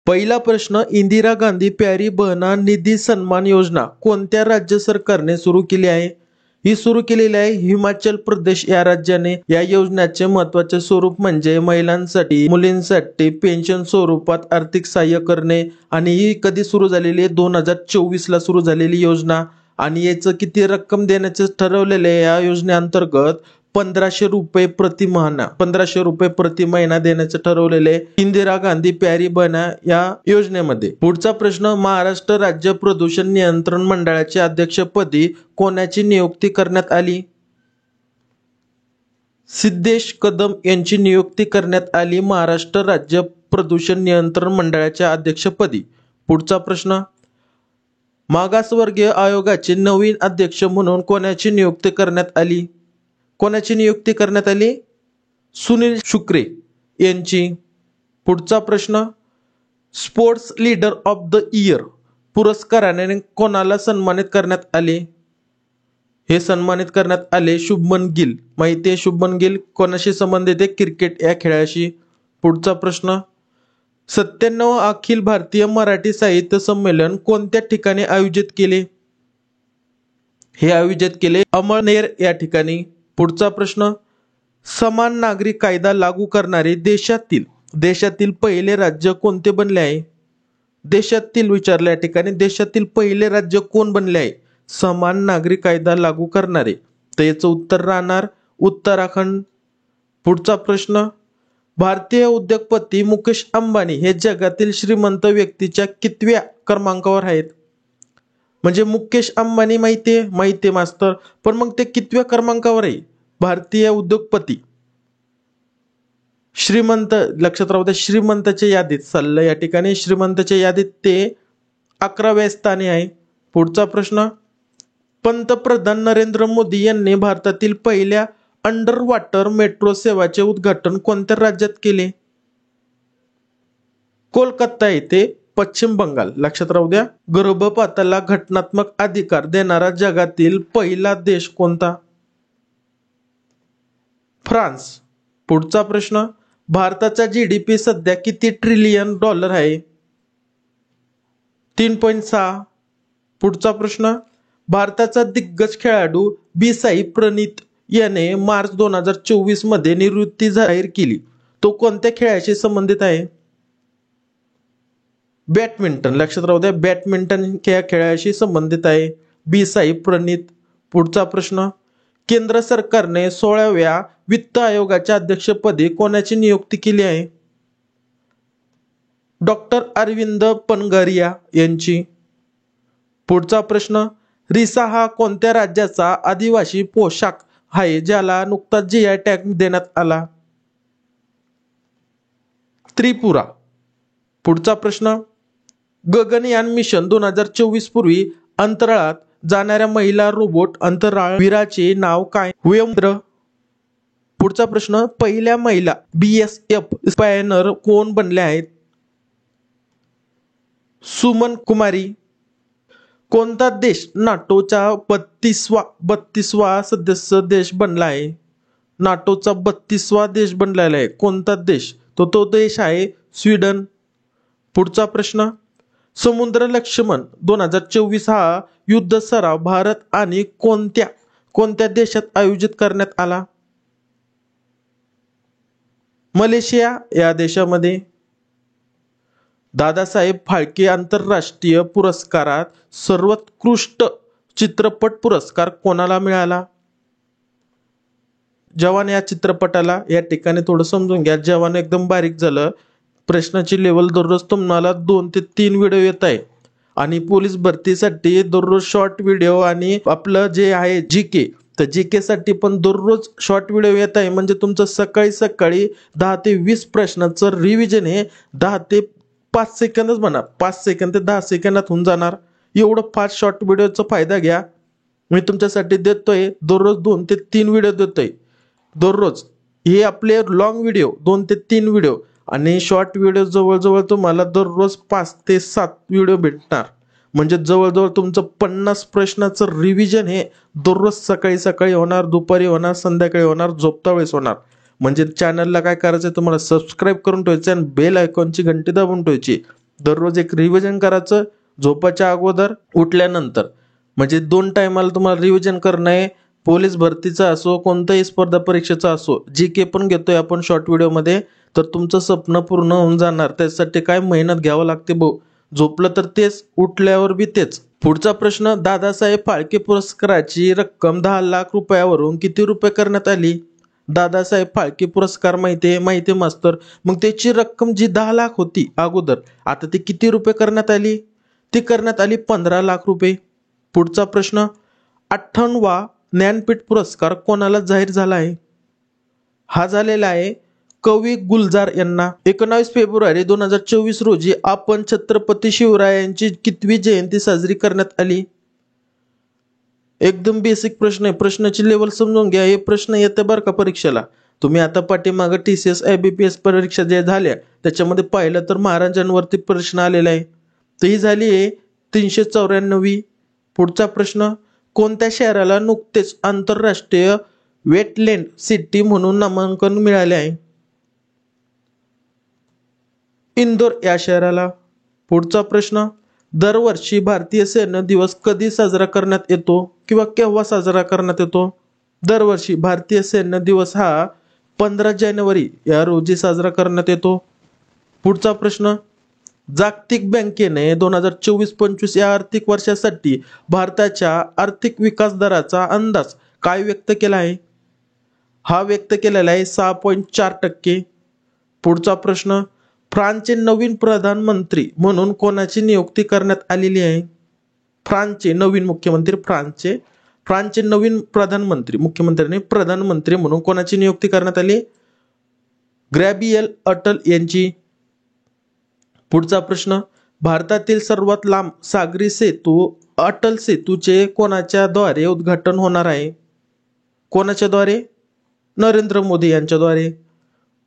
पहिला प्रश्न, इंदिरा गांधी प्यारी बहना निधी सन्मान योजना कोणत्या राज्य सरकारने सुरू केली आहे? ही सुरू केलेली आहे हिमाचल प्रदेश या राज्याने। या योजनेचे महत्त्वाचे स्वरूप म्हणजे महिलांसाठी मुलींसाठी पेन्शन स्वरूपात आर्थिक सहाय्य करणे आणि ही कधी सुरू झालेली आहे? 2024 ला सुरू झालेली योजना। आणि याचं किती रक्कम देण्याचे ठरवलेले या योजनेअंतर्गत 1500 रुपये प्रति महिना 1500 रुपये प्रति महिना देण्याचे ठरवलेले इंदिरा गांधी प्यारी बहना या योजनेमध्ये। पुढचा प्रश्न, महाराष्ट्र राज्य प्रदूषण नियंत्रण मंडळाच्या अध्यक्षपदी कोणाची नियुक्ती करण्यात आली? सिद्धेश कदम यांची नियुक्ती करण्यात आली महाराष्ट्र राज्य प्रदूषण नियंत्रण मंडळाच्या अध्यक्षपदी। पुढचा प्रश्न, मागासवर्गीय आयोगाचे नवीन अध्यक्ष म्हणून कोणाची नियुक्ती करण्यात आली? कोणाची नियुक्ती करण्यात आली? सुनील शुक्रे यांची। पुढचा प्रश्न, sports leader of the year पुरस्काराने कोणाला सन्मानित करण्यात आले? हे सन्मानित करण्यात आले शुभमन गिल। माहिती आहे शुभमन गिल कोणाशी संबंधित आहे? क्रिकेट या खेळाशी। पुढचा प्रश्न, 97 अखिल भारतीय मराठी साहित्य संमेलन कोणत्या ठिकाणी आयोजित केले? हे आयोजित केले अमळनेर या ठिकाणी। पुढचा प्रश्न, समान नागरी कायदा लागू करणारे देशातील पहिले राज्य कोणते बनले आहे? देशातील विचारले या ठिकाणी, देशातील पहिले राज्य कोण बनले आहे समान नागरी कायदा लागू करणारे? तर याचं उत्तर राहणार उत्तराखंड। पुढचा प्रश्न, भारतीय उद्योगपती मुकेश अंबानी हे जगातील श्रीमंत व्यक्तीच्या कितव्या क्रमांकावर आहेत? म्हणजे मुकेश अंबानी माहिती मास्तर, पण मग ते कितव्या क्रमांकावर आहे? भारतीय उद्योगपती श्रीमंत, लक्षात राहू द्या श्रीमंताच्या यादीत चाललं या ठिकाणी, श्रीमंताच्या यादीत ते 11व्या स्थानी आहे। पुढचा प्रश्न, पंतप्रधान नरेंद्र मोदी यांनी भारतातील पहिल्या अंडर वॉटर मेट्रो सेवाचे उद्घाटन कोणत्या राज्यात केले? कोलकाता येथे, पश्चिम बंगाल। लक्षात राहू द्या। गर्भपाताला घटनात्मक अधिकार देणारा जगातील पहिला देश कोणता? फ्रान्स। पुढचा प्रश्न, भारताचा जीडीपी सध्या किती ट्रिलियन डॉलर आहे? 3.6। पुढचा प्रश्न, भारताचा दिग्गज खेळाडू बी साई प्रणीत याने मार्च 2024 मध्ये निवृत्ती जाहीर केली, तो कोणत्या खेळाशी संबंधित आहे? बॅडमिंटन। लक्षात राहू द्या बॅडमिंटन या खेळाशी संबंधित आहे बी साई प्रणीत। पुढचा प्रश्न, केंद्र सरकारने 16व्या वित्त आयोगाच्या अध्यक्षपदी कोणाची नियुक्ती केली आहे? डॉक्टर अरविंद पनगरिया यांची। पुढचा प्रश्न, रिसा हा कोणत्या राज्याचा आदिवासी पोशाख आहे ज्याला नुकताच जीआय टॅग देण्यात आला? त्रिपुरा। पुढचा प्रश्न, गगनयान मिशन 2024 पूर्वी अंतराळात जाणाऱ्या महिला रोबोट अंतराळवीराचे नाव काय? व्योमकेंद्र। पुढचा प्रश्न, पहिल्या महिला बीएसएफ स्पायनर कोण बनल्या आहेत? सुमन कुमारी। कोणता देश नाटोचा 32वा सदस्य देश बनला आहे? नाटोचा 32वा देश बनलेला आहे कोणता देश? तो देश आहे स्वीडन। पुढचा प्रश्न, समुद्र लक्ष्मण 2024 हा युद्ध सराव भारत आणि कोणत्या देशात आयोजित करण्यात आला? मलेशिया या देशामध्ये। दादासाहेब फाळके आंतरराष्ट्रीय पुरस्कारात सर्वोत्कृष्ट चित्रपट पुरस्कार कोणाला मिळाला? जवान या चित्रपटाला। या ठिकाणी थोडं समजून घ्या, जवान एकदम बारीक झालं। प्रश्नाची लेवल दररोज तुम्हाला 2 ते 3 व्हिडिओ येत आहे आणि पोलीस भरतीसाठी दररोज शॉर्ट व्हिडिओ आणि आपलं जे आहे जीके, तर जीके साठी पण दररोज शॉर्ट व्हिडिओ येत आहे। म्हणजे तुमचं सकाळी 10 ते 20 प्रश्नाचं रिव्हिजन हे 10 ते 5 सेकंदच म्हणा, 5 सेकंद ते 10 सेकंदात होऊन जाणार। एवढं फास्ट शॉर्ट व्हिडिओचा फायदा घ्या। मी तुमच्यासाठी देतोय दररोज 2 ते 3 व्हिडिओ देतोय दररोज। हे आपले लॉंग व्हिडिओ 2 ते 3 व्हिडिओ आणि शॉर्ट व्हिडिओ जवळजवळ तुम्हाला दररोज 5 ते 7 व्हिडिओ भेटणार। म्हणजे जवळजवळ तुमचं 50 प्रश्नाचं रिव्हिजन हे दररोज सकाळी होणार, दुपारी होणार, संध्याकाळी होणार, झोपता वेळेस होणार। म्हणजे चॅनलला काय करायचं तुम्हाला सबस्क्राइब करून ठेवायचं आणि बेल आयकॉनची घंटी दाबून ठेवायची, दररोज एक रिव्हिजन करायचं झोपाच्या अगोदर उठल्यानंतर, म्हणजे 2 टायमाला तुम्हाला रिव्हिजन करणं आहे. पोलीस भरतीचा असो, कोणत्याही स्पर्धा परीक्षेचा असो, जीके पण घेतोय आपण शॉर्ट व्हिडिओमध्ये, तर तुमचं स्वप्न पूर्ण होऊन जाणार. त्यासाठी काय मेहनत घ्यावं लागते भाऊ. झोपलं तर तेच, उठल्यावर बी तेच. पुढचा प्रश्न, दादासाहेब फाळके पुरस्काराची रक्कम 10 लाख रुपयावरून किती रुपये करण्यात आली? दादासाहेब फाळके पुरस्कार माहितीये मास्तर. मग त्याची रक्कम जी 10 लाख होती अगोदर, आता ती किती रुपये करण्यात आली? ती करण्यात आली 15 लाख रुपये. पुढचा प्रश्न, 58वा ज्ञानपीठ पुरस्कार कोणाला जाहीर झाला आहे? हा झालेला आहे कवी गुलजार यांना. 19 फेब्रुवारी 2024 रोजी आपण छत्रपती शिवरायांची कितवी जयंती साजरी करण्यात आली? एकदम बेसिक प्रश्न आहे. प्रश्नाची लेवल समजून घ्या. हे प्रश्न येते बरं का परीक्षेला. तुम्ही आता पाठीमागं TCS IBPS परीक्षा ज्या झाल्या त्याच्यामध्ये पाहिलं तर महाराजांवरती प्रश्न आलेला आहे. तर ही झाली आहे 394वी. पुढचा प्रश्न, कोणत्या शहराला नुकतेच आंतरराष्ट्रीय वेटलँड सिटी म्हणून नामांकन मिळाले आहे? इंदोर या शहराला. पुढचा प्रश्न, दरवर्षी भारतीय सैन्य दिवस कधी साजरा करण्यात येतो किंवा केव्हा साजरा करण्यात येतो? दरवर्षी भारतीय सैन्य दिवस हा 15 जानेवारी या रोजी साजरा करण्यात येतो. पुढचा प्रश्न, जागतिक बँकेने 2024-25 या आर्थिक वर्षासाठी भारताच्या आर्थिक विकास दराचा अंदाज काय व्यक्त केला आहे? हा व्यक्त केलेला आहे 6.4%. पुढचा प्रश्न, फ्रान्सचे नवीन प्रधानमंत्री म्हणून कोणाची नियुक्ती करण्यात आलेली आहे? फ्रान्सचे नवीन मुख्यमंत्री, फ्रान्सचे नवीन मुख्यमंत्र्यांनी प्रधानमंत्री म्हणून कोणाची नियुक्ती करण्यात आली? गॅब्रिएल अटल यांची. पुढचा प्रश्न, भारतातील सर्वात लांब सागरी सेतू अटल सेतूचे कोणाच्या द्वारे उद्घाटन होणार आहे? कोणाच्या द्वारे? नरेंद्र मोदी यांच्या द्वारे.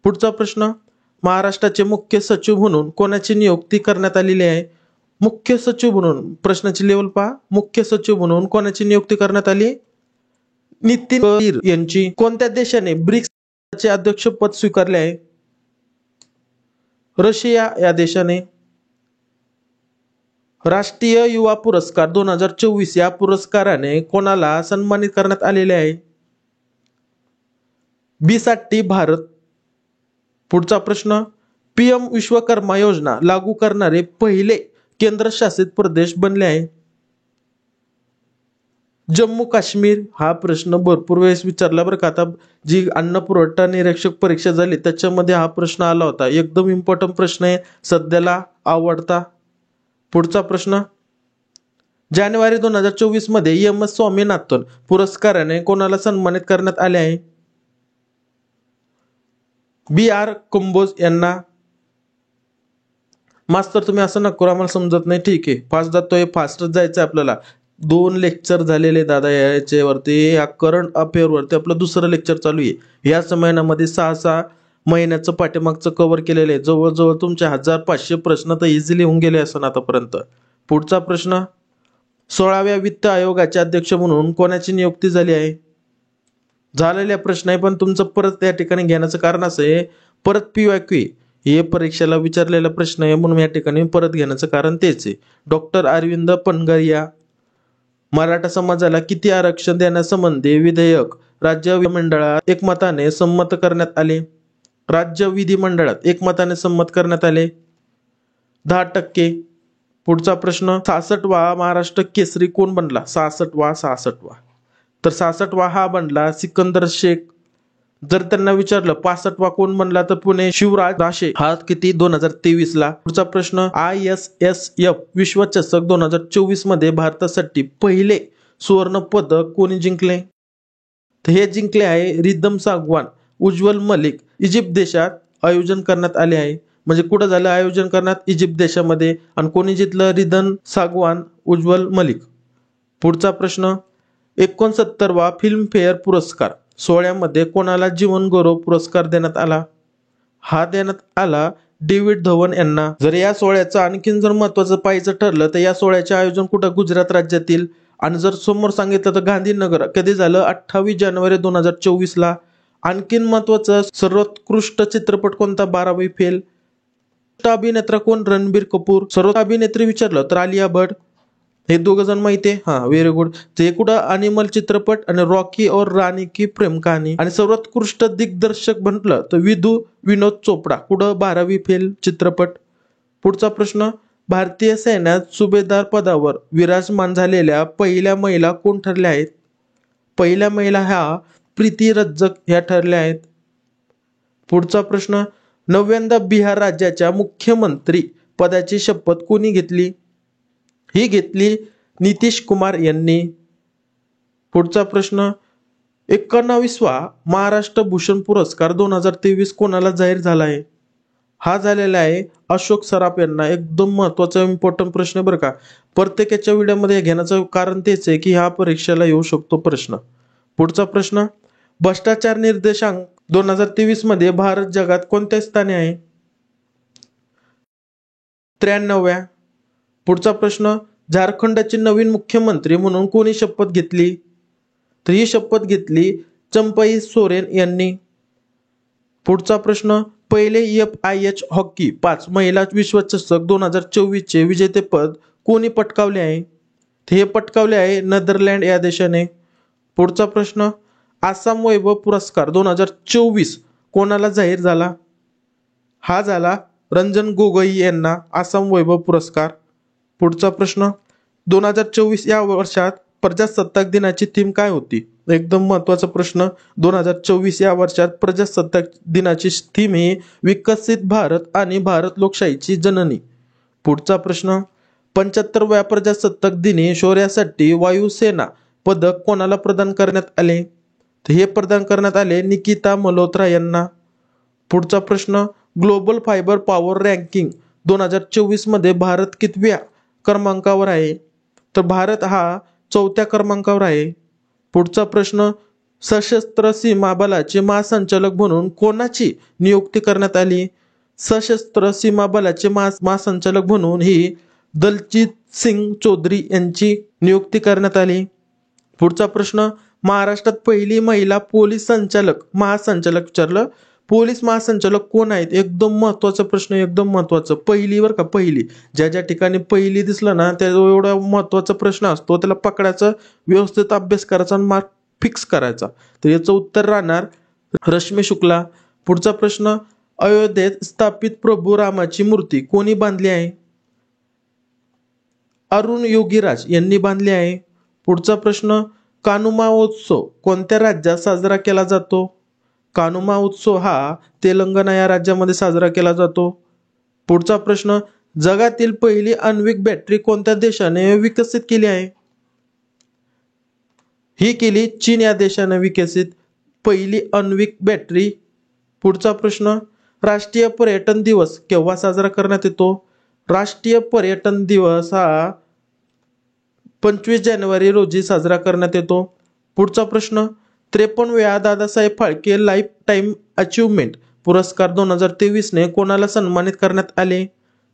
पुढचा प्रश्न, महाराष्ट्राचे मुख्य सचिव म्हणून कोणाची नियुक्ती करण्यात आलेली आहे? मुख्य सचिव म्हणून, प्रश्नाची लेवल पहा, मुख्य सचिव म्हणून कोणाची नियुक्ती करण्यात आली? नितीन गडकरी यांची. कोणत्या देशाने ब्रिक्सचे अध्यक्षपद स्वीकारले आहे? रशिया या देशाने. राष्ट्रीय युवा पुरस्कार 2024 या पुरस्काराने कोणाला सन्मानित करण्यात आलेले आहे? B60 भारत. पुढचा प्रश्न, PM विश्वकर्मा योजना लागू करणारे पहिले केंद्रशासित प्रदेश बनले आहे? जम्मू काश्मीर. हा प्रश्न भरपूर वेळेस विचारला बरं का. आता जी अन्न पुरवठा निरीक्षक परीक्षा झाली त्याच्यामध्ये हा प्रश्न आला होता. एकदम इम्पॉर्टंट प्रश्न आहे, सध्याला आवडता. पुढचा प्रश्न, जानेवारी 2024 मध्ये MS स्वामीनाथन पुरस्काराने कोणाला सन्मानित करण्यात आले आहे? BR कंबोज यांना. मास्तर तुम्ही असं नको, आम्हाला समजत नाही. ठीक आहे, फास्ट जातोय, फास्टच जायचं आपल्याला. 2 लेक्चर झालेले दादा याच्यावरती, या करंट अफेअरवरती आपलं दुसरं लेक्चर चालू आहे. याच महिन्यामध्ये 6 महिन्याचं पाठीमागचं कव्हर केलेलं आहे. जवळजवळ तुमचे 1500 प्रश्न तर इझिली होऊन गेले असं आतापर्यंत. पुढचा प्रश्न, 16व्या वित्त आयोगाचे अध्यक्ष म्हणून कोणाची नियुक्ती झाली आहे? झालेला प्रश्न आहे, पण तुमचं परत या ठिकाणी घेण्याचं कारण असं आहे, परत PYQ हे परीक्षेला विचारलेला प्रश्न आहे म्हणून या ठिकाणी परत घेण्याचं कारण तेच आहे. डॉक्टर अरविंद पनगरिया. मराठा समाजाला किती आरक्षण देण्यासंबंधी विधेयक राज्य विधिमंडळात एकमताने संमत करण्यात आले? राज्य विधिमंडळात एकमताने संमत करण्यात आले 10%. पुढचा प्रश्न, 66वा महाराष्ट्र केसरी कोण बनला? 66वा तर 66वा हा बनला सिकंदर शेख. जर त्यांना विचारलं 65वा कोण बनला तर पुणे शिवराज राशे. हा किती? 2023 ला. पुढचा प्रश्न, ISSF विश्वचषक 2024 मध्ये भारतासाठी पहिले सुवर्ण पदक कोणी जिंकले? तर हे जिंकले आहे रिदम सागवान, उज्ज्वल मलिक. इजिप्त देशात आयोजन करण्यात आले आहे. म्हणजे कुठं झालं आयोजन करण्यात? इजिप्त देशामध्ये. आणि कोणी जिंकलं? रिदम सागवान, उज्ज्वल मलिक. पुढचा प्रश्न, 69वा फिल्मफेअर पुरस्कार सोहळ्यामध्ये कोणाला जीवन गौरव पुरस्कार देण्यात आला? हा देण्यात आला डेव्हिड धवन यांना. जर या सोहळ्याचं आणखीन जर महत्वाचं पाहायचं ठरलं तर या सोहळ्याचे आयोजन कुठं? गुजरात राज्यातील. आणि जर समोर सांगितलं तर गांधीनगर. कधी झालं? 28 जानेवारी 2024 ला. आणखीन महत्वाचं, सर्वोत्कृष्ट चित्रपट कोणता? 12वी फेल. अभिनेता कोण? रणबीर कपूर. सर्वोत्कृष्ट अभिनेत्री विचारलं तर आलिया भट. हे दोघं जण माहिती आहे. हा, व्हेरी गुड. ते कुठं? अनिमल चित्रपट आणि रॉकी और राणी की प्रेम कहाणी. आणि सर्वोत्कृष्ट दिग्दर्शक म्हटलं तर विनोद चोपडा. कुठं? 12वी फेल चित्रपट. पुढचा प्रश्न, भारतीय सैन्यात सुभेदार पदावर विराजमान झालेल्या पहिल्या महिला कोण ठरल्या आहेत? पहिल्या महिला ह्या प्रीती रज्जक ह्या ठरल्या आहेत. पुढचा प्रश्न, 9व्यांदा बिहार राज्याच्या मुख्यमंत्री पदाची शपथ कोणी घेतली? ही घेतली नितीश कुमार यांनी. पुढचा प्रश्न, 91वा महाराष्ट्र भूषण पुरस्कार 2023 कोणाला जाहीर झाला आहे? हा झालेला आहे अशोक सराफ यांना. एकदम महत्वाचा इम्पॉर्टंट प्रश्न आहे बरं का. प्रत्येकाच्या व्हिडिओमध्ये घेण्याचं कारण तेच आहे की हा परीक्षेला येऊ शकतो प्रश्न. पुढचा प्रश्न, भ्रष्टाचार निर्देशांक 2023 मध्ये भारत जगात कोणत्या स्थानी आहे? 93व्या. पुढचा प्रश्न, झारखंडचे नवीन मुख्यमंत्री म्हणून कोणी शपथ घेतली? तर ही शपथ घेतली चंपई सोरेन यांनी. पुढचा प्रश्न, पहिले FIH हॉकी 5 महिला विश्वचषक 2024 चे विजेतेपद कोणी पटकावले आहे? हे पटकावले आहे नेदरलँड या देशाने. पुढचा प्रश्न, आसाम वैभव पुरस्कार 2024 कोणाला जाहीर झाला? हा झाला रंजन गोगोई यांना आसाम वैभव पुरस्कार. पुढचा प्रश्न, 2024 या वर्षात प्रजासत्ताक दिनाची थीम काय होती? एकदम महत्वाचा प्रश्न. 2024 या वर्षात प्रजासत्ताक दिनाची थीम ही विकसित भारत आणि भारत लोकशाहीची जननी. पुढचा प्रश्न, 75व्या प्रजासत्ताक दिनी शौर्यासाठी वायुसेना पदक कोणाला प्रदान करण्यात आले? तर हे प्रदान करण्यात आले निकिता मल्होत्रा यांना. पुढचा प्रश्न, ग्लोबल फायबर पॉवर रँकिंग 2024 मध्ये भारत कितव्या क्रमांकावर आहे? तर भारत हा 4थ्या क्रमांकावर आहे. पुढचा प्रश्न, सशस्त्र सीमा बलाचे महासंचालक म्हणून कोणाची नियुक्ती करण्यात आली? सशस्त्र सीमा बलाचे महासंचालक म्हणून ही दलजीत सिंग चौधरी यांची नियुक्ती करण्यात आली. पुढचा प्रश्न, महाराष्ट्रात पहिली महिला पोलीस महासंचालक विचारलं. पोलीस महासंचालक कोण आहेत? एकदम महत्वाचा प्रश्न, एकदम महत्वाचं. पहिली बर का, पहिली. ज्या ज्या ठिकाणी पहिली दिसलं ना त्या एवढा महत्वाचा प्रश्न असतो, त्याला पकडायचा, व्यवस्थित अभ्यास करायचा आणि मार्क फिक्स करायचा. तर याचं उत्तर राहणार रश्मी शुक्ला. पुढचा प्रश्न, अयोध्येत स्थापित प्रभू रामाची मूर्ती कोणी बांधली आहे? अरुण योगीराज यांनी बांधली आहे. पुढचा प्रश्न, कानुमा उत्सव कोणत्या राज्यात साजरा केला जातो? कानुमा उत्सव हा तेलंगणा या राज्यामध्ये साजरा केला जातो. पुढचा प्रश्न, जगातील पहिली आण्विक बॅटरी कोणत्या देशाने विकसित केली आहे? ही केली चीन या देशाने विकसित पहिली आण्विक बॅटरी. पुढचा प्रश्न, राष्ट्रीय पर्यटन दिवस केव्हा साजरा करण्यात येतो? राष्ट्रीय पर्यटन दिवस हा 25 जानेवारी रोजी साजरा करण्यात येतो. पुढचा प्रश्न, 53व्या Dadasaheb Phalke lifetime achievement पुरस्कार 2023 ने कोणाला सन्मानित करण्यात आले?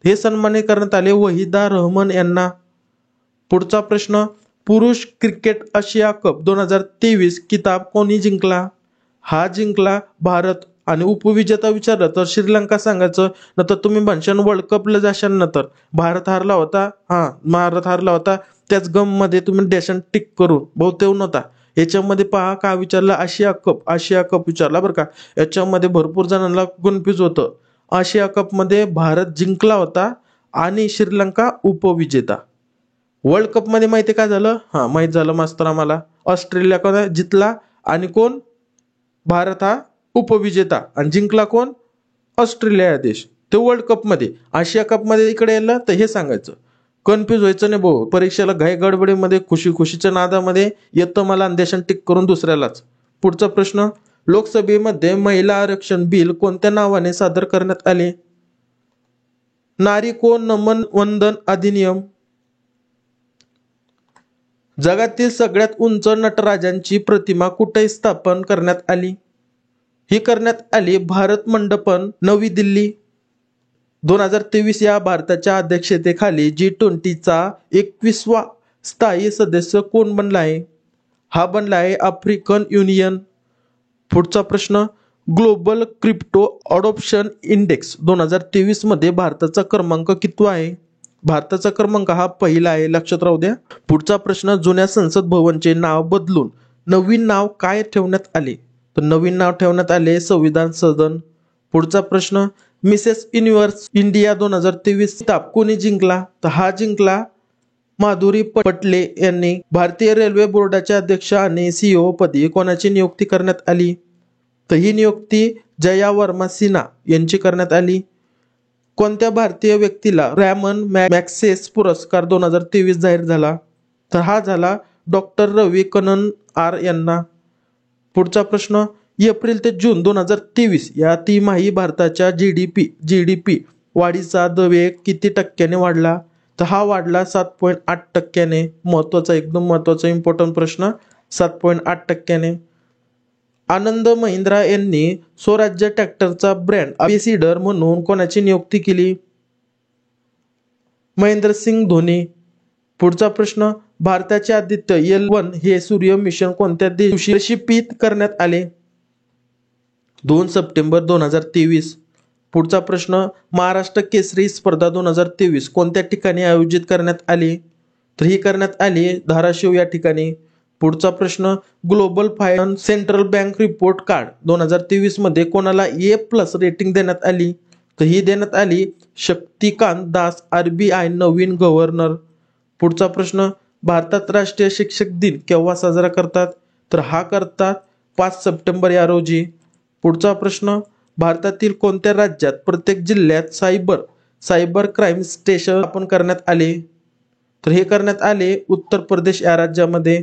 हे सन्मानित करण्यात आले वहिदा रहमान यांना. पुढचा प्रश्न, पुरुष क्रिकेट आशिया कप 2023 किताब कोणी जिंकला? हा जिंकला भारत. आणि उपविजेता विचारलं तर श्रीलंका सांगायचं. नंतर तुम्ही म्हणशान वर्ल्ड कपला जाशाल ना तर भारत हारला होता. भारत हारला होता. त्याच गम मध्ये तुम्ही डेशन टिक करून बहुतेक नव्हता. याच्यामध्ये पहा का विचारलं, आशिया कप विचारला बरं का. याच्यामध्ये भरपूर जणांना कन्फ्यूज होतं. आशिया कप मध्ये भारत जिंकला होता आणि श्रीलंका उपविजेता. वर्ल्ड कप मध्ये माहिती काय झालं? माहित झालं मास्तर आम्हाला. ऑस्ट्रेलिया कोण जिंकला आणि कोण? भारत हा उपविजेता. आणि जिंकला कोण? ऑस्ट्रेलिया या देश. ते वर्ल्ड कप मध्ये. आशिया कप मध्ये इकडे यायला तर हे सांगायचं. कन्फ्यूज व्हायचं नाही भाऊ. परीक्षेला घाई गडबडीमध्ये खुशीच्या नादामध्ये येतं मला देशान टिक करून दुसऱ्यालाच. पुढचा प्रश्न, लोकसभेमध्ये महिला आरक्षण बिल कोणत्या नावाने सादर करण्यात आले? नारी को नमन वंदन अधिनियम. जगातील सगळ्यात उंच नटराजांची प्रतिमा कुठे स्थापन करण्यात आली? ही करण्यात आली भारत मंडपम नवी दिल्ली. 2023 या भारताच्या अध्यक्षतेखाली G20चा 21वा स्थायी सदस्य कोण बनला आहे? हा बनला आहे आफ्रिकन युनियन. पुढचा प्रश्न, ग्लोबल क्रिप्टो अडॉप्शन इंडेक्स 2023 मध्ये भारताचा क्रमांक कितवा आहे? भारताचा क्रमांक हा पहिला आहे, लक्षात राहू द्या. पुढचा प्रश्न, जुन्या संसद भवनचे नाव बदलून नवीन नाव काय ठेवण्यात आले? तर नवीन नाव ठेवण्यात आले संविधान सदन. पुढचा प्रश्न, मिसेस युनिव्हर्स इंडिया 2023 किताब कोणी जिंकला? तर हा जिंकला माधुरी पटले यांनी. भारतीय रेल्वे बोर्डाच्या अध्यक्ष आणि सीईओ पदी कोणाची नियुक्ती करण्यात आली? तर ही नियुक्ती जया वर्मा सिन्हा यांची करण्यात आली. कोणत्या भारतीय व्यक्तीला रॅमन मॅग्सेस पुरस्कार 2023 जाहीर झाला? तर हा झाला डॉक्टर रवी कनन आर यांना. पुढचा प्रश्न, एप्रिल ते जून 2023 या तिमाही भारताच्या जीडीपी वाढीचा दर किती टक्क्याने वाढला? तर हा वाढला 7.8%. महत्वाचा, एकदम महत्वाचा इम्पॉर्टंट प्रश्न, 7.8%. आनंद महिंद्रा यांनी स्वराज्य ट्रॅक्टरचा ब्रँड अँबॅसिडर म्हणून कोणाची नियुक्ती केली? महेंद्रसिंग धोनी. पुढचा प्रश्न, भारताचे आदित्य L1 हे सूर्य मिशन कोणत्या दिवशी प्रक्षेपित करण्यात आले? 2 सप्टेंबर 2023. पुढचा प्रश्न, महाराष्ट्र केसरी स्पर्धा 2023 कोणत्या ठिकाणी आयोजित करण्यात आली? तर ही करण्यात आली धाराशिव या ठिकाणी. पुढचा प्रश्न, global finance central bank report card 2023 मध्ये कोणाला A+ रेटिंग देण्यात आली? तर ही देण्यात आली शक्तिकांत दास, RBI नवीन गव्हर्नर. पुढचा प्रश्न, भारतात राष्ट्रीय शिक्षक दिन केव्हा साजरा करतात? तर हा करतात 5 सप्टेंबर या रोजी. पुढचा प्रश्न, भारतातील कोणत्या राज्यात प्रत्येक जिल्ह्यात सायबर क्राईम स्टेशन स्थापन करण्यात आले? तर हे करण्यात आले उत्तर प्रदेश या राज्यामध्ये.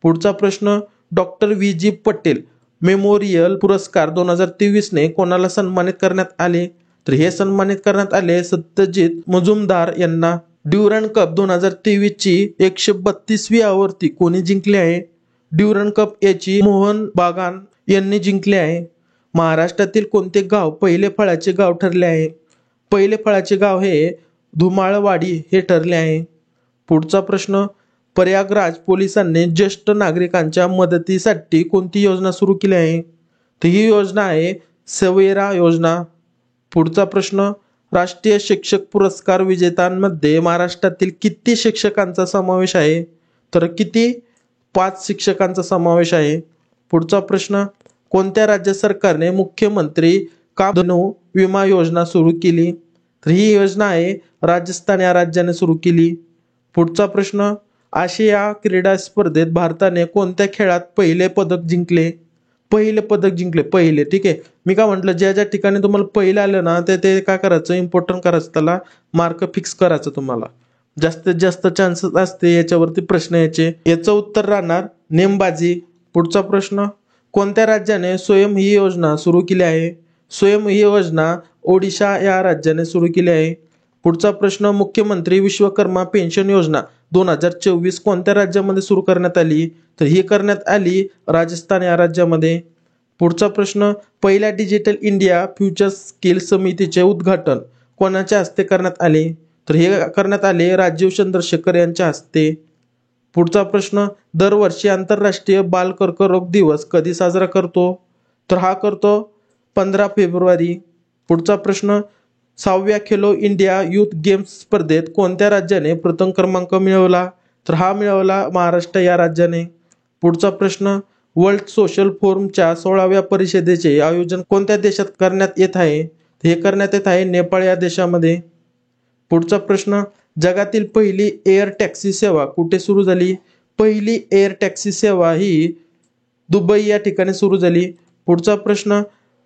पुढचा प्रश्न, डॉक्टर VG पटेल मेमोरियल पुरस्कार 2023 ने कोणाला सन्मानित करण्यात आले? तर हे सन्मानित करण्यात आले सत्यजित मुजुमदार यांना. ड्युरंड कप 2023 ची 132वी आवृत्ती कोणी जिंकली आहे? ड्युरंड कप याची मोहन बागान यांनी जिंकले आहे. महाराष्ट्रातील कोणते गाव पहिले फळाचे गाव ठरले आहे? पहिले फळाचे गाव हे धुमाळवाडी हे ठरले आहे. पुढचा प्रश्न, प्रयागराज पोलिसांनी ज्येष्ठ नागरिकांच्या मदतीसाठी कोणती योजना सुरू केली आहे? तर ही योजना आहे सवेरा योजना. पुढचा प्रश्न, राष्ट्रीय शिक्षक पुरस्कार विजेत्यांमध्ये महाराष्ट्रातील किती शिक्षकांचा समावेश आहे? तर किती? 5 शिक्षकांचा समावेश आहे. पुढचा प्रश्न, कोणत्या राज्य सरकारने मुख्यमंत्री कामधेनू विमा योजना सुरू केली? तर ही योजना आहे राजस्थान या राज्याने सुरू केली. पुढचा प्रश्न, आशिया क्रीडा स्पर्धेत भारताने कोणत्या खेळात पहिले पदक जिंकले? पहिले. ठीक आहे, मी काय म्हटलं, ज्या ज्या ठिकाणी तुम्हाला पहिलं आलं ना ते काय करायचं, इम्पॉर्टंट करायचं, त्याला मार्क फिक्स करायचं. तुम्हाला जास्तीत जास्त चान्सेस असते याच्यावरती प्रश्न याचे. याचं उत्तर राहणार नेमबाजी. पुढचा प्रश्न, कोणत्या राज्याने स्वयं ही योजना सुरू केली आहे? स्वयं ही योजना ओडिशा या राज्याने सुरू केली आहे. पुढचा प्रश्न, मुख्यमंत्री विश्वकर्मा पेन्शन योजना 2024 कोणत्या राज्यामध्ये सुरू करण्यात आली? तर ही करण्यात आली राजस्थान या राज्यामध्ये. पुढचा प्रश्न, पहिल्या डिजिटल इंडिया फ्युचर स्किल समितीचे उद्घाटन कोणाच्या हस्ते करण्यात आले? तर हे करण्यात आले राजीव चंद्रशेखर यांच्या हस्ते. पुढचा प्रश्न, दरवर्षी आंतरराष्ट्रीय बाल कर्करोग दिवस कधी साजरा करतो? तर हा करतो 15 फेब्रुवारी. पुढचा प्रश्न, 6व्या खेलो इंडिया युथ गेम्स स्पर्धेत कोणत्या राज्याने प्रथम क्रमांक मिळवला? तर हा मिळवला महाराष्ट्र या राज्याने. पुढचा प्रश्न, वर्ल्ड सोशल फोरमच्या 16व्या परिषदेचे आयोजन कोणत्या देशात करण्यात येत आहे? हे करण्यात येत आहे नेपाळ या देशामध्ये. पुढचा प्रश्न, जगातील पहिली एअर टॅक्सी सेवा कुठे सुरू झाली? पहिली एअर टॅक्सी सेवा ही दुबई या ठिकाणी सुरू झाली. पुढचा प्रश्न,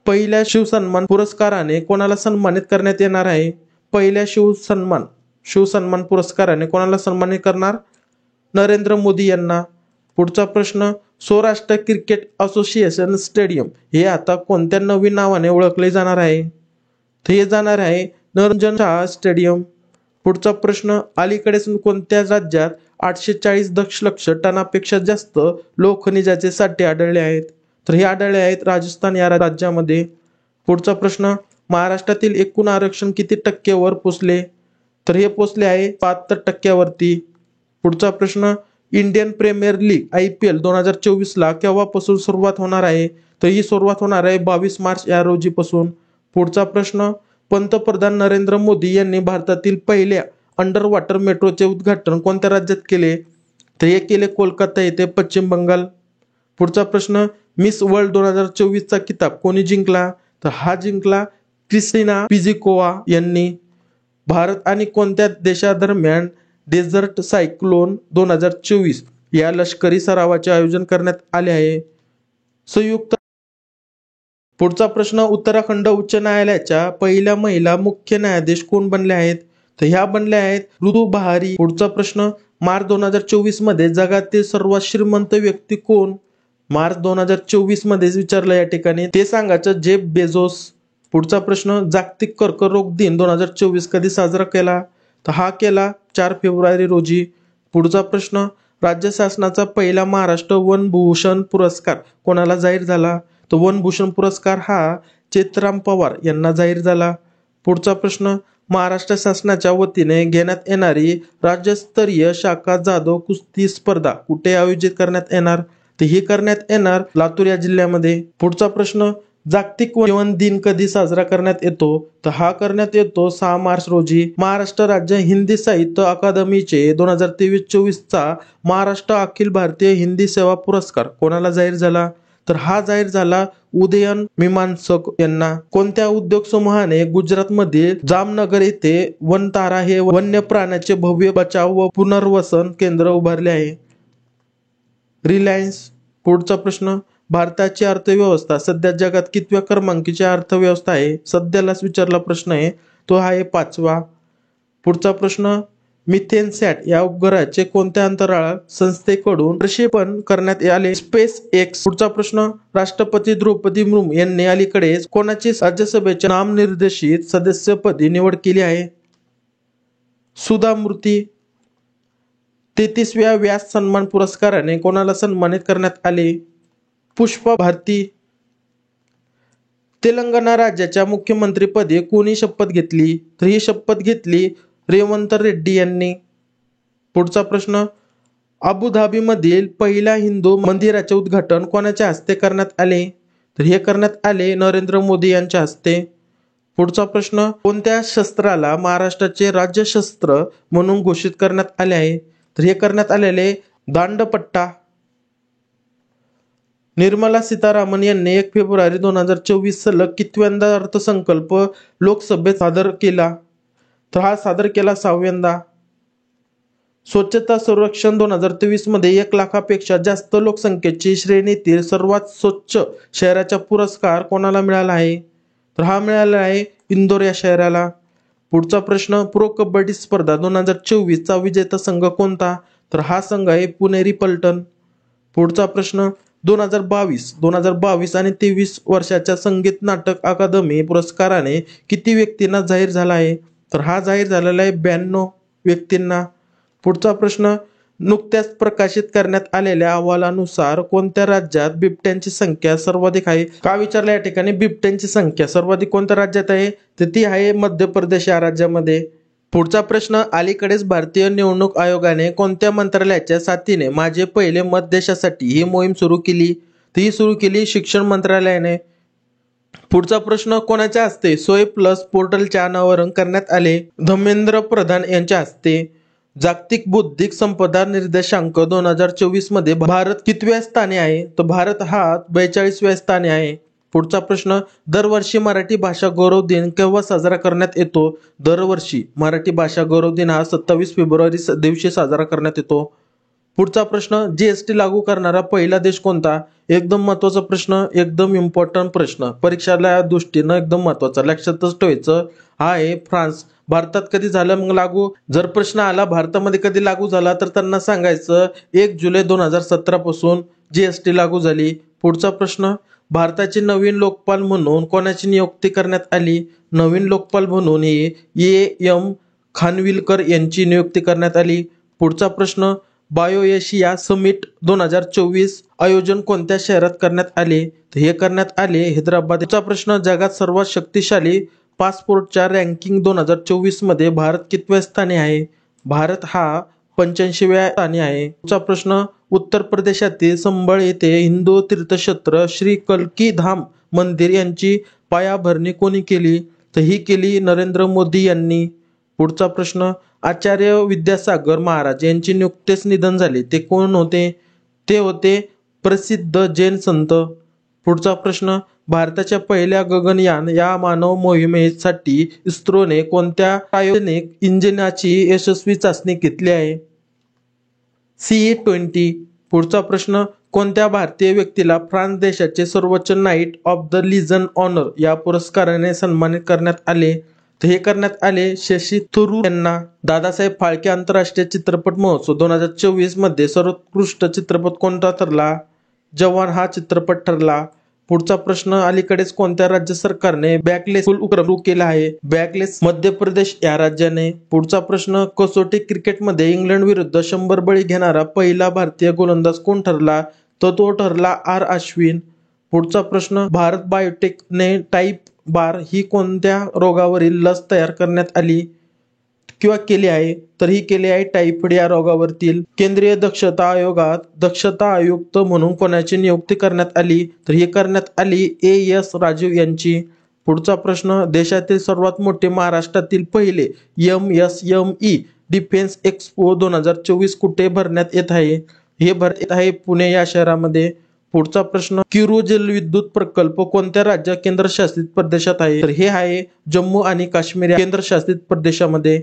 पहिल्या शिवसन्मान पुरस्काराने कोणाला सन्मानित करण्यात येणार आहे? पहिल्या शिवसन्मान पुरस्काराने कोणाला सन्मानित करणार? नरेंद्र मोदी यांना. पुढचा प्रश्न, सौराष्ट्र क्रिकेट असोसिएशन स्टेडियम हे आता कोणत्या नवीन नावाने ओळखले जाणार आहे? तर हे जाणार आहे निरंजन शाह स्टेडियम. पुढचा प्रश्न, अलीकडेच कोणत्या राज्यात 840 दशलक्ष टनापेक्षा जास्त लोह खनिजाचे साठे आढळले आहेत? तर हे आढळले आहेत राजस्थान या राज्यामध्ये. पुढचा प्रश्न, महाराष्ट्रातील एकूण आरक्षण किती टक्केवर पोचले? तर हे पोचले आहे 72%वरती. पुढचा प्रश्न, इंडियन प्रीमियर लीग IPL 2024 ला केव्हापासून सुरुवात होणार आहे? तर ही सुरुवात होणार आहे 22 मार्च या रोजीपासून. पुढचा प्रश्न, पंतप्रधान नरेंद्र मोदी यांनी भारतातील पहिल्या अंडर वॉटर मेट्रोचे उद्घाटन कोणत्या राज्यात केले? तर हे केले कोलकाता येथे, पश्चिम बंगाल. पुढचा प्रश्न, मिस वर्ल्ड 2024चा किताब कोणी जिंकला? तर हा जिंकला क्रिस्टिना पिझिकोवा यांनी. भारत आणि कोणत्या देशादरम्यान डेझर्ट सायक्लोन 2024 या लष्करी सरावाचे आयोजन करण्यात आले आहे? संयुक्त. पुढचा प्रश्न, उत्तराखंड उच्च न्यायालयाच्या पहिल्या महिला मुख्य न्यायाधीश कोण बनल्या आहेत? तर ह्या बनल्या आहेत ऋतू बहारी. पुढचा प्रश्न, मार्च 2024 मध्ये जगातील सर्वात श्रीमंत व्यक्ती कोण? मार्च 2024 मध्येच विचारलं या ठिकाणी, ते सांगायचं जेफ बेझोस. पुढचा प्रश्न, जागतिक कर्करोग दिन 2024 कधी साजरा केला? तर हा केला 4 फेब्रुवारी रोजी. पुढचा प्रश्न, राज्य शासनाचा पहिला महाराष्ट्र वनभूषण पुरस्कार कोणाला जाहीर झाला? तर वनभूषण पुरस्कार हा चेतराम पवार यांना जाहीर झाला. पुढचा प्रश्न, महाराष्ट्र शासनाच्या वतीने घेण्यात येणारी राज्यस्तरीय शाखा जाधव कुस्ती स्पर्धा कुठे आयोजित करण्यात येणार? तर ही करण्यात येणार लातूर या जिल्ह्यामध्ये. पुढचा प्रश्न, जागतिक वन्यजीव दिन कधी साजरा करण्यात येतो? तर हा करण्यात येतो 6 मार्च रोजी. महाराष्ट्र राज्य हिंदी साहित्य अकादमीचे 2023-24 चा महाराष्ट्र अखिल भारतीय हिंदी सेवा पुरस्कार कोणाला जाहीर झाला? तर हा जाहीर झाला उदयन मीमांसक यांना. कोणत्या उद्योग समूहाने गुजरातमधील जामनगर येथे वनतारा हे वन्य प्राण्याचे भव्य बचाव व पुनर्वसन केंद्र उभारले आहे? रिलायन्स. पुढचा प्रश्न, भारताची अर्थव्यवस्था सध्या जगात कितव्या क्रमांकाची अर्थव्यवस्था आहे? सध्यालाच विचारला प्रश्न आहे तो आहे 5वा. पुढचा प्रश्न, मिथेन सॅट या उपग्रहाचे कोणत्या अंतराळ संस्थेकडून प्रक्षेपण करण्यात आले? Space x. पुढचा प्रश्न, राष्ट्रपती द्रौपदी मुर्मू यांनी अलीकडेच कोणाची राज्यसभेच्या नामनिर्देशित सदस्यपदी निवड केली आहे? सुधा मूर्ती. 33व्या व्यास सन्मान पुरस्काराने कोणाला सन्मानित करण्यात आले? पुष्पा भारती. तेलंगणा राज्याच्या मुख्यमंत्रीपदी कोणी शपथ घेतली? तर ही शपथ घेतली रेवंत रेड्डी यांनी. पुढचा प्रश्न, अबुधाबीमधील पहिल्या हिंदू मंदिराचे उद्घाटन कोणाच्या हस्ते करण्यात आले? तर हे करण्यात आले नरेंद्र मोदी यांच्या हस्ते. पुढचा प्रश्न, कोणत्या शस्त्राला महाराष्ट्राचे राज्यशस्त्र म्हणून घोषित करण्यात आले आहे? तर हे करण्यात आलेले दांडपट्टा. निर्मला सीतारामन यांनी 1 फेब्रुवारी 2024 सलग कितव्यांदा अर्थसंकल्प लोकसभेत सादर केला? तर हा सादर केला 6व्यांदा. स्वच्छता सर्वेक्षण 2023 मध्ये 1 लाखापेक्षा जास्त लोकसंख्येची श्रेणीतील सर्वात स्वच्छ शहराचा पुरस्कार कोणाला मिळाला आहे? तर हा मिळाला आहे इंदोर या शहराला. पुढचा प्रश्न, प्रो कबड्डी स्पर्धा 2024 चा विजेता संघ कोणता? तर हा संघ आहे पुणेरी पलटण. पुढचा प्रश्न, 2022 आणि 23 वर्षाच्या संगीत नाटक अकादमी पुरस्काराने किती व्यक्तींना जाहीर झाला आहे? तर हा जाहीर झालेला आहे 92 व्यक्तींना. पुढचा प्रश्न, नुकत्याच प्रकाशित करण्यात आलेल्या अहवालानुसार कोणत्या राज्यात बिबट्यांची संख्या सर्वाधिक आहे? का विचारलं या ठिकाणी? बिबट्यांची संख्या सर्वाधिक कोणत्या राज्यात आहे? तर ती आहे मध्य प्रदेश या राज्यामध्ये. पुढचा प्रश्न, अलीकडेच भारतीय निवडणूक आयोगाने कोणत्या मंत्रालयाच्या साथीने माझे पहिले मत देशासाठी ही मोहीम सुरू केली? ती सुरू केली शिक्षण मंत्रालयाने. पुढचा प्रश्न, कोणाच्या हस्ते सोय प्लस पोर्टलचे अनावरण करण्यात आले? धर्मेंद्र प्रधान यांच्या हस्ते. जागतिक बौद्धिक संपदा निर्देशांक 2024 मध्ये भारत कितव्या स्थानी आहे? तर भारत हा 42व्या स्थानी आहे. पुढचा प्रश्न, दरवर्षी मराठी भाषा गौरव दिन केव्हा साजरा करण्यात येतो? दरवर्षी मराठी भाषा गौरव दिन हा 27 फेब्रुवारी दिवशी साजरा करण्यात येतो. पुढचा प्रश्न, जीएसटी लागू करणारा पहिला देश कोणता? एकदम महत्वाचा प्रश्न, एकदम इम्पॉर्टंट प्रश्न, परीक्षाला दृष्टीनं एकदम महत्वाचा, लक्षातच ठेवायचं. हा आहे फ्रान्स. भारतात कधी झालं मग लागू? जर प्रश्न आला भारतामध्ये कधी लागू झाला तर त्यांना सांगायचं 1 जुलै 2017 पासून जीएसटी लागू झाली. पुढचा प्रश्न, भारताचे नवीन लोकपाल म्हणून कोणाची नियुक्ती करण्यात आली? नवीन लोकपाल म्हणून एम खानविलकर यांची नियुक्ती करण्यात आली. पुढचा प्रश्न, बायो एशिया समिट 2024 आयोजन कोणत्या शहरात करण्यात आले? तर हे करण्यात आले हैदराबाद. पुढचा प्रश्न, जगात सर्वात शक्तिशाली पासपोर्टच्या रँकिंग 2024 मध्ये भारत कितव्या स्थानी आहे? भारत हा 85व्या स्थानी आहे. पुढचा प्रश्न, उत्तर प्रदेशातील संबळ येथे हिंदू तीर्थक्षेत्र श्री कल्की धाम मंदिर यांची पायाभरणी कोणी केली? तर ही केली नरेंद्र मोदी यांनी. पुढचा प्रश्न, आचार्य विद्यासागर महाराज यांची नुकतेच निधन झाले, ते कोण होते? ते होते प्रसिद्ध जैन संत. पुढचा प्रश्न, भारताच्या पहिल्या गगनयान या मानव मोहिमेसाठी इस्रोने कोणत्या क्रायोजेनिक इंजिनाची यशस्वी चाचणी घेतली आहे? CE-20. पुढचा प्रश्न, कोणत्या भारतीय व्यक्तीला फ्रान्स देशाचे सर्वोच्च knight of the Legion Honour या पुरस्काराने सन्मानित करण्यात आले? तर हे करण्यात आले शशी थरूर यांना. दादासाहेब फाळके आंतरराष्ट्रीय चित्रपट महोत्सव 2024 मध्ये सर्वोत्कृष्ट चित्रपट कोणता ठरला? जवान हा चित्रपट ठरला. पुढचा प्रश्न, अलीकडेच कोणत्या राज्य सरकारने बॅकलेस उपक्रम सुरू केला आहे? बॅकलेस मध्य प्रदेश या राज्याने. पुढचा प्रश्न, कसोटी क्रिकेटमध्ये इंग्लंड विरुद्ध 100 बळी घेणारा पहिला भारतीय गोलंदाज कोण ठरला? तर तो ठरला R. अश्विन. पुढचा प्रश्न, भारत बायोटेकने टाईप बार ही कोणत्या रोगावरील लस तयार करण्यात आली किंवा केली आहे? तर ही केली आहे टायफॉइड या रोगावरील. केंद्रीय दक्षता आयोगात दक्षता आयुक्त म्हणून कोणाची नियुक्ती करण्यात आली? तर ही करण्यात आली A.S. राजीव यांची. पुढचा प्रश्न, देशातील सर्वात मोठे महाराष्ट्रातील पहिले MSME डिफेन्स एक्स्पो 2024 कुठे भरण्यात येत आहे? हे भरण्यात येत आहे पुणे या शहरामध्ये. पुढचा प्रश्न, किरू जलविद्युत प्रकल्प कोणत्या राज्य केंद्रशासित प्रदेशात आहे? तर हे आहे जम्मू आणि काश्मीर या केंद्रशासित प्रदेशामध्ये.